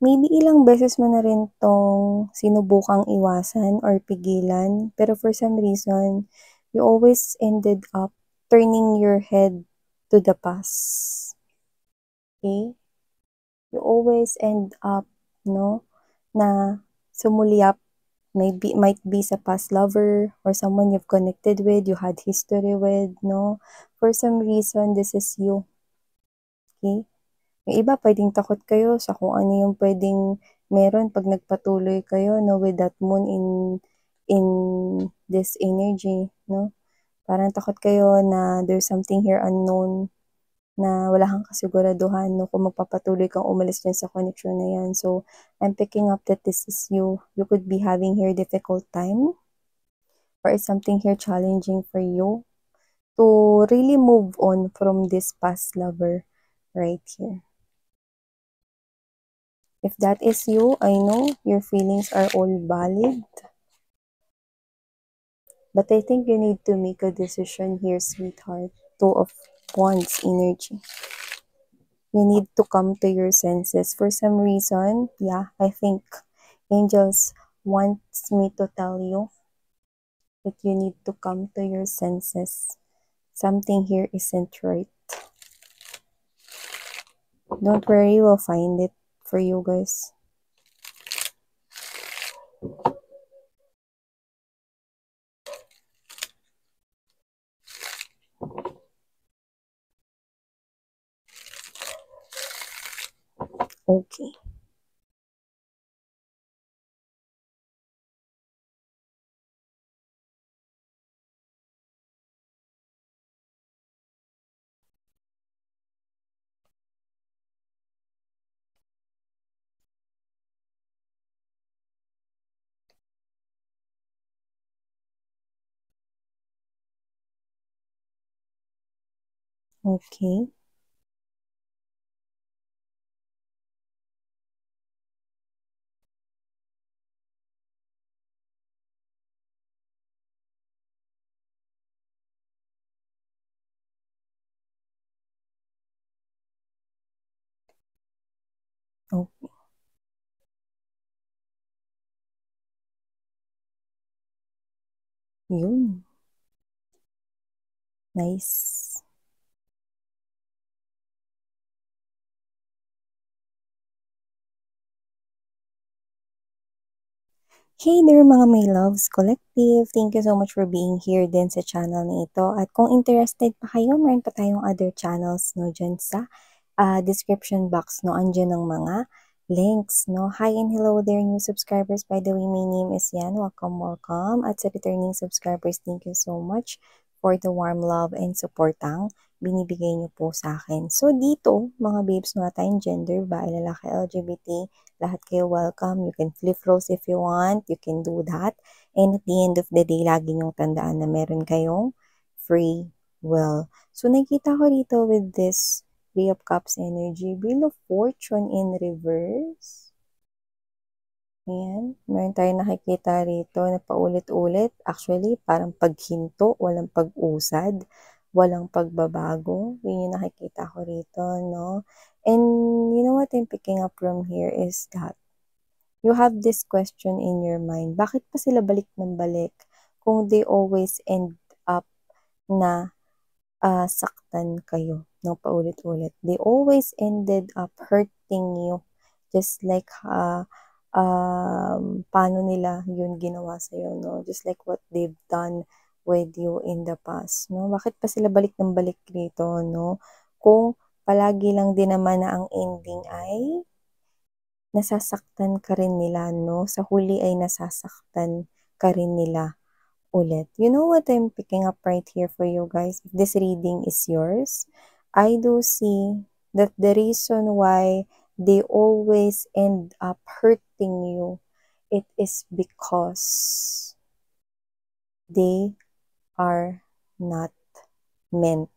Maybe ilang beses mo na rin 'tong sinubukang iwasan or pigilan, pero for some reason, you always ended up turning your head to the past, okay? You always end up 'no, na sumulyap might be sa past lover or someone you've connected with, you had history with 'no. For some reason, this is you, okay? Yung iba puwedeng takot kayo sa kung ano yung puwedeng meron 'pag nagpatuloy kayo 'no, with that moon in this energy 'no. Parang takot kayo na there's something here unknown na wala kang kasiguraduhan 'no, kung magpapatuloy kang umalis diyan sa connection na 'yan. So, I'm picking up that this is you. You could be having here difficult time or is something here challenging for you to really move on from this past lover right here. If that is you, I know your feelings are all valid, but I think you need to make a decision here, sweetheart. Two of Wands energy. You need to come to your senses. For some reason, yeah, I think angels wants me to tell you that you need to come to your senses. Something here isn't right. Don't worry, we'll find it for you guys. Okay. Okay. Oh, yun. Nice. Hey there mga my loves collective! Thank you so much for being here din sa channel na ito. At kung interested pa kayo, meron pa tayong other channels no, dyan sa description box. No, andyan ang mga links. No? Hi and hello there new subscribers. By the way, my name is Yan. Welcome, welcome. At sa returning subscribers, thank you so much for the warm love and supportang binibigay niyo po sa akin. So dito, mga babes, wala tayong gender, babae, lalaki, LGBT, lahat kayo welcome. You can flip roles if you want. You can do that. And at the end of the day, lagi niyong tandaan na meron kayong free will. So, nakikita ko dito with this Three of Cups energy, Wheel of Fortune in reverse. Ayan. Meron tayong nakikita rito na paulit-ulit. Actually, parang paghinto, walang pag-usad, walang pagbabago. Yun yung nakikita ko rito, no? And you know what I'm picking up from here is that you have this question in your mind. Bakit pa sila balik ng balik kung they always end up na saktan kayo no, paulit-ulit? They always ended up hurting you just like paano nila yun ginawa sa'yo, no? Just like what they've done with you in the past, no? Bakit pa sila balik ng balik rito, no? Kung palagi lang din naman na ang ending ay nasasaktan ka rin nila, no? Sa huli ay nasasaktan ka rin nila ulit. You know what I'm picking up right here for you guys? If this reading is yours, I do see that the reason why they always end up hurting you, it is because they are not meant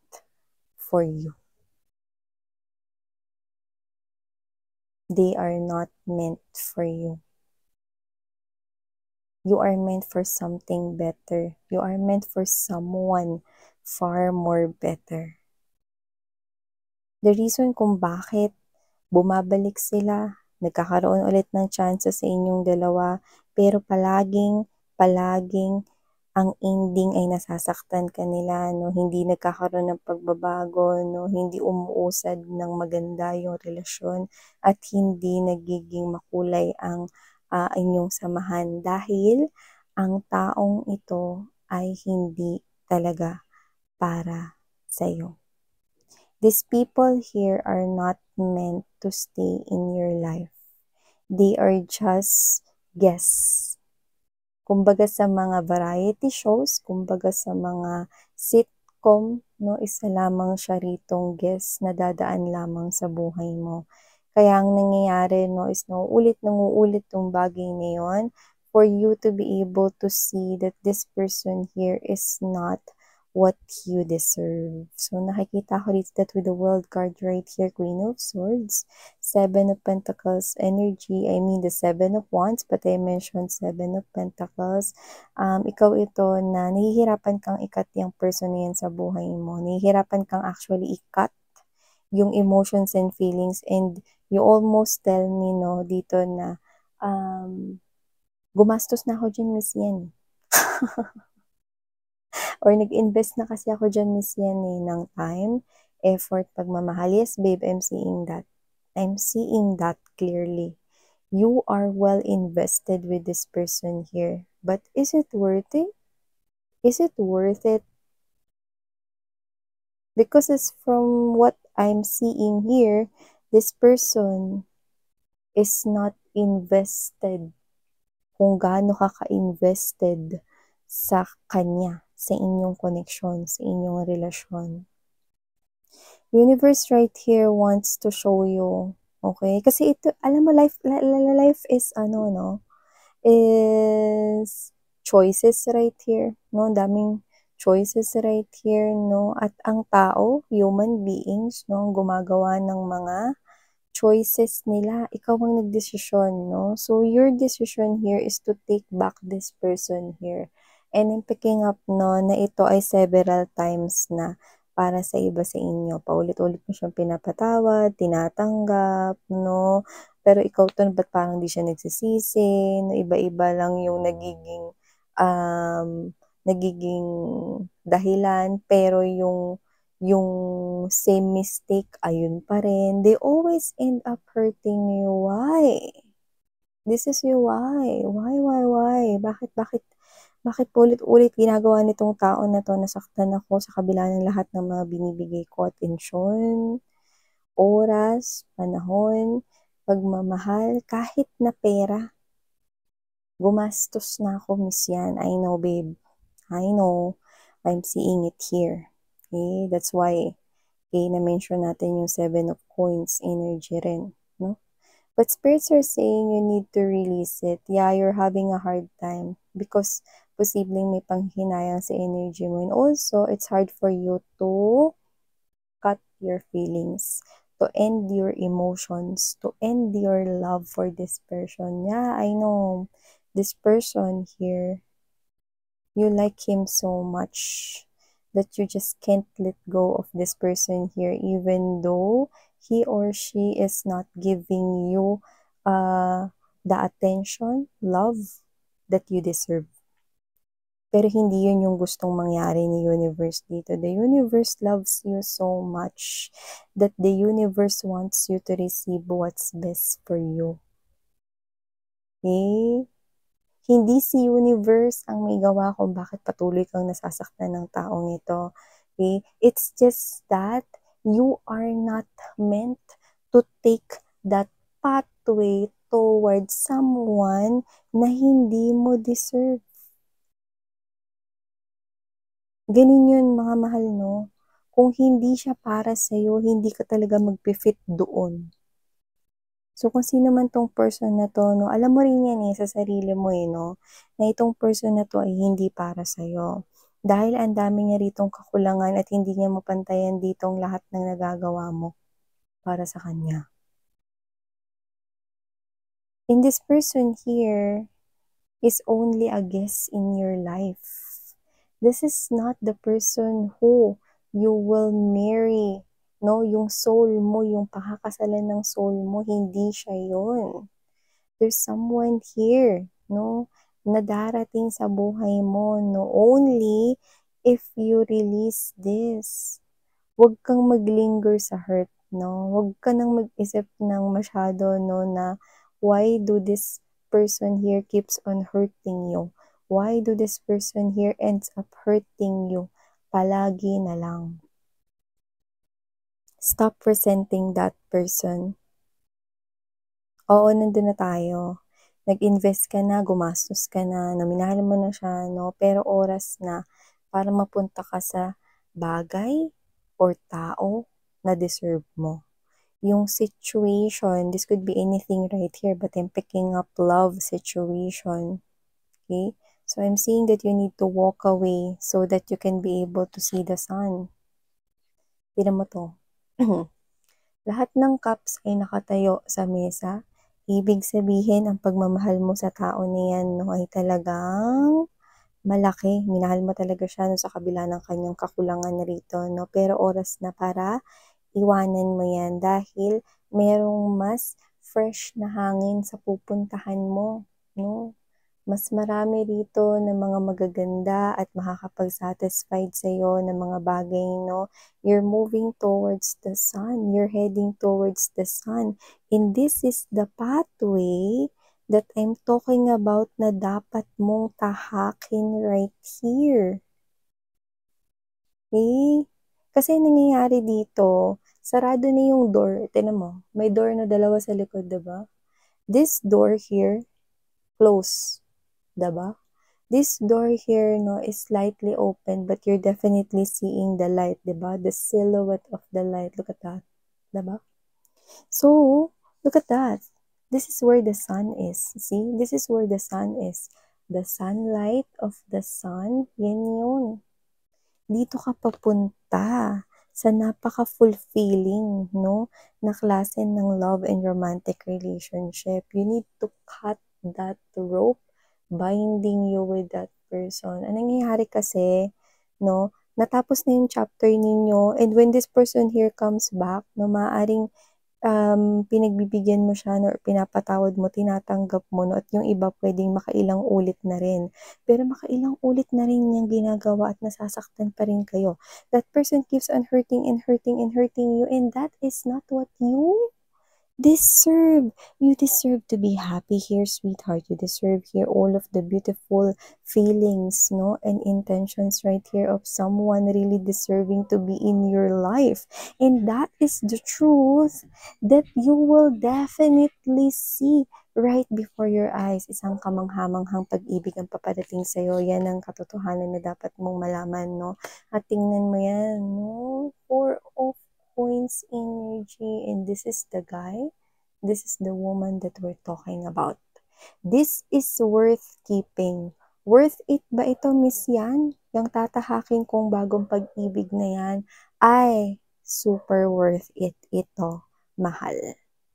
for you. They are not meant for you. You are meant for something better. You are meant for someone far more better. The reason kung bakit bumabalik sila nagkakaroon ulit ng chance sa inyong dalawa, pero palaging ang ending ay nasasaktan ka nila, no? Hindi nagkakaroon ng pagbabago, no? Hindi umuusad ng maganda yung relasyon at hindi nagiging makulay ang inyong samahan dahil ang taong ito ay hindi talaga para sa'yo. These people here are not meant to stay in your life. They are just guests. Kumbaga sa mga variety shows, kumbaga sa mga sitcom, no, isa lamang siya ritong guest na dadaan lamang sa buhay mo. Kaya ang nangyayari, no, is nanguulit tong bagay na yun for you to be able to see that this person here is not what you deserve. So, nakikita ko dito that with the World card right here, Queen of Swords, Seven of Pentacles energy, I mean the Seven of Wands, but I mentioned Seven of Pentacles. Ikaw ito na nahihirapan kang ikat yung person na yan sa buhay mo. Nahihirapan kang actually ikat yung emotions and feelings, and you almost tell me, no, dito na gumastos na ako dyan, Miss Yan. Or nag-invest na kasi ako dyan, Miss Yan, ng time, effort, pagmamahal. Yes, babe, I'm seeing that. I'm seeing that clearly. You are well invested with this person here. But is it worth it? Is it worth it? Because it's from what I'm seeing here, this person is not invested kung gaano ka ka-invested sa kanya, sa inyong connection, sa inyong relasyon. Universe right here wants to show you, okay? Kasi ito, alam mo, life is is choices right here, no? Daming choices right here, no? At ang tao, human beings, no, gumagawa ng mga choices nila. Ikaw ang nagdesisyon, no? So, your decision here is to take back this person here. And I'm picking up, no, na ito ay several times na para sa iba sa inyo. Paulit-ulit mo siyang pinapatawad, tinatanggap, no? Pero ikaw to, ba't parang di siya nagsisisi? No? Iba-iba lang yung nagiging dahilan, pero yung same mistake, ayun pa rin. They always end up hurting you. Why? This is you, why? Why? Bakit ulit-ulit ginagawa nitong tao na to, nasaktan ako sa kabila ng lahat ng mga binibigay ko, atensyon, oras, panahon, pagmamahal, kahit na pera. Gumastos na ako, Miss Yan. I know, babe. I know. I'm seeing it here. Okay? That's why, okay, na-mention natin yung Seven of Coins energy rin, no? But spirits are saying you need to release it. Yeah, you're having a hard time because posibleng may panghinayang sa energy mo. And also, it's hard for you to cut your feelings, to end your emotions, to end your love for this person. Yeah, I know this person here, you like him so much that you just can't let go of this person here, even though he or she is not giving you the attention, love that you deserve. Pero hindi yun yung gustong mangyari ni universe dito. The universe loves you so much that the universe wants you to receive what's best for you. Okay? Hindi si universe ang may gawa kung bakit patuloy kang nasasaktan ng taong ito. Okay? It's just that you are not meant to take that pathway towards someone na hindi mo deserve. Ganun yun, mga mahal, no? Kung hindi siya para sa'yo, hindi ka talaga mag-fit doon. So, kung sino man tong person na to, no, alam mo rin yan sa sarili mo, no, na itong person na to ay hindi para sa'yo. Dahil ang dami niya ritong kakulangan at hindi niya mapantayan ditong lahat ng nagagawa mo para sa kanya. And this person here is only a guest in your life. This is not the person who you will marry no? Yung soul mo, yung pakakasalan ng soul mo, hindi siya yun. There's someone here, no? Na darating sa buhay mo, no? Only if you release this. Huwag kang maglinger sa hurt, no? Huwag ka nang mag-isip ng masyado, no, na why do this person here keeps on hurting you? Why do this person here ends up hurting you? Palagi na lang. Stop resenting that person. Oo, nandun na tayo. Nag-invest ka na, gumastos ka na, minahal mo na siya, no? Pero oras na para mapunta ka sa bagay or tao na deserve mo. Yung situation, this could be anything right here, but I'm picking up love situation. Okay? So I'm seeing that you need to walk away so that you can be able to see the sun. Tignan mo to. Lahat ng cups ay nakatayo sa mesa. Ibig sabihin, ang pagmamahal mo sa tao na yan, no, ay talagang malaki. Minahal mo talaga siya, no, sa kabila ng kanyang kakulangan na rito, no? Pero oras na para iwanan mo yan dahil merong mas fresh na hangin sa pupuntahan mo, no? Mas marami rito na mga magaganda at makakapag-satisfied sa'yo ng mga bagay, no? You're moving towards the sun. You're heading towards the sun. And this is the pathway that I'm talking about na dapat mong tahakin right here. Okay? Kasi nangyayari dito, sarado na yung door. Tignan mo, may door na dalawa sa likod, diba? This door here, close. Diba? This door here, no, is slightly open, but you're definitely seeing the light, diba? The silhouette of the light. Look at that. Diba? So, look at that. This is where the sun is. See? This is where the sun is. The sunlight of the sun, yan yun. Dito ka papunta sa napaka-fulfilling, no, na klase ng love and romantic relationship. You need to cut that rope binding you with that person. Ang nangyayari kasi, no, natapos na yung chapter ninyo, and when this person here comes back, no, maaaring pinagbibigyan mo siya, no, or pinapatawad mo, tinatanggap mo, no, at yung iba pwedeng makailang ulit na rin. Pero makailang ulit na rin yung ginagawa at nasasaktan pa rin kayo. That person keeps on hurting and hurting and hurting you, and that is not what you deserve. You deserve to be happy here, sweetheart. You deserve here all of the beautiful feelings, no, and intentions right here of someone really deserving to be in your life. And that is the truth that you will definitely see right before your eyes. Isang kamanghamanghang pag-ibig ang papadating sa'yo. Yan ang katotohanan na dapat mong malaman, no? At tingnan mo yan, no? 4 of Coins energy, and this is the guy, this is the woman that we're talking about. This is worth keeping. Worth it ba ito, Miss Yan? Yung tatahakin kong bagong pag-ibig na yan ay super worth it ito, mahal.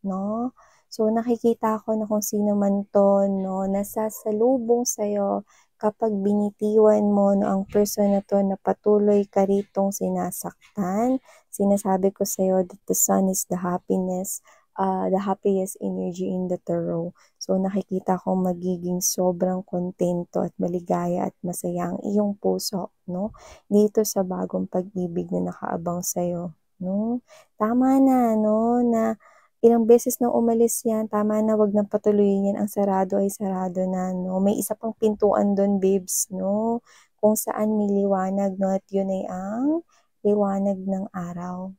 No? So, nakikita ko na kung sino man to, no, nasasalubong sa'yo kapag binitiwan mo, no, ang person na to na patuloy ka ritong sinasaktan. Sinasabi ko sa'yo that the sun is the happiness, the happiest energy in the tarot. So, nakikita ko magiging sobrang kontento at maligaya at masaya ang iyong puso, no? Dito sa bagong pag-ibig na nakaabang sa'yo, no? Tama na, no? Na ilang beses nang umalis yan, tama na, wag nang patuloyin yan. Ang sarado ay sarado na, no? May isa pang pintuan doon, babes, no? Kung saan may liwanag, no? At yun ay ang liwanag ng araw.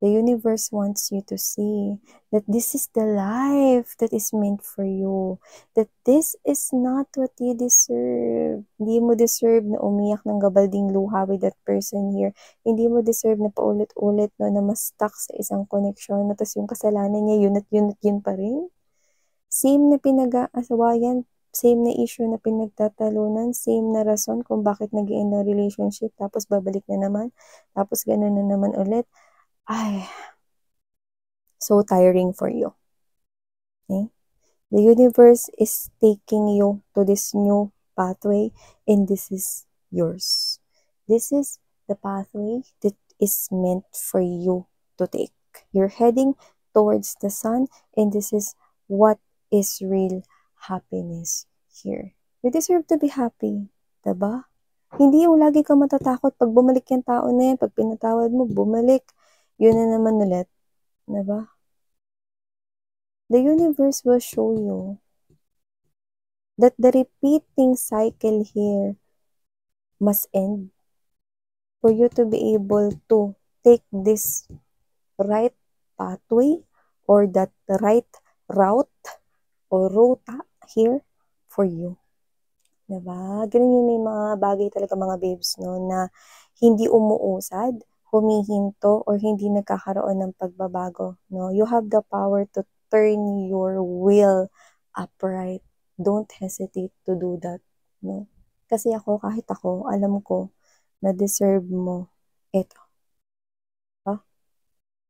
The universe wants you to see that this is the life that is meant for you. That this is not what you deserve. Hindi mo deserve na umiyak ng gabalding luha with that person here. Hindi mo deserve na paulit-ulit, no, na ma-stuck sa isang connection. No, tapos yung kasalanan niya, yun at yun pa rin. Same na pinag-aasawayan, same na issue na pinagtatalunan, same na rason kung bakit nag-end ng relationship, tapos babalik na naman, tapos gano'n na naman ulit. Ay, so tiring for you. Okay? The universe is taking you to this new pathway, and this is yours. This is the pathway that is meant for you to take. You're heading towards the sun, and this is what is real happiness here. You deserve to be happy, diba? Hindi yung lagi kang matatakot pag bumalik yung tao na yan, pag pinatawad mo, bumalik. Yun na naman ulit, diba? The universe will show you that the repeating cycle here must end for you to be able to take this right pathway or that right route or ruta here for you. Diba? Ganun yun, may mga bagay talaga mga babes, no, na hindi umuusad, humihinto, or hindi nagkakaroon ng pagbabago, no? You have the power to turn your will upright. Don't hesitate to do that, no? Kasi ako, kahit ako, alam ko na deserve mo ito. Huh?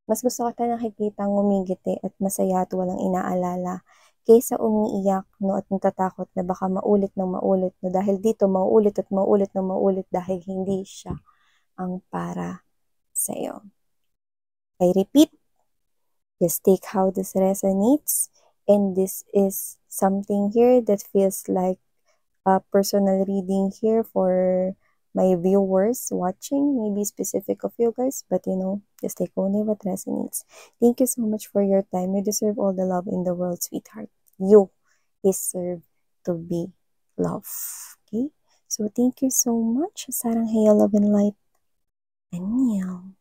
Mas gusto kita nakikita ngumigiti at masaya at walang inaalala kaysa umiiyak, no, at natatakot na baka maulit ng maulit, no, dahil dito mauulit at mauulit ng mauulit dahil hindi siya ang para sa iyo. I repeat, just take how this resonates, and this is something here that feels like a personal reading here for my viewers watching, maybe specific of you guys, but you know, just take only what resonates. Thank you so much for your time. You deserve all the love in the world, sweetheart. You deserve to be loved. Okay? So thank you so much. Sarang Heya, love and light. Annyeong.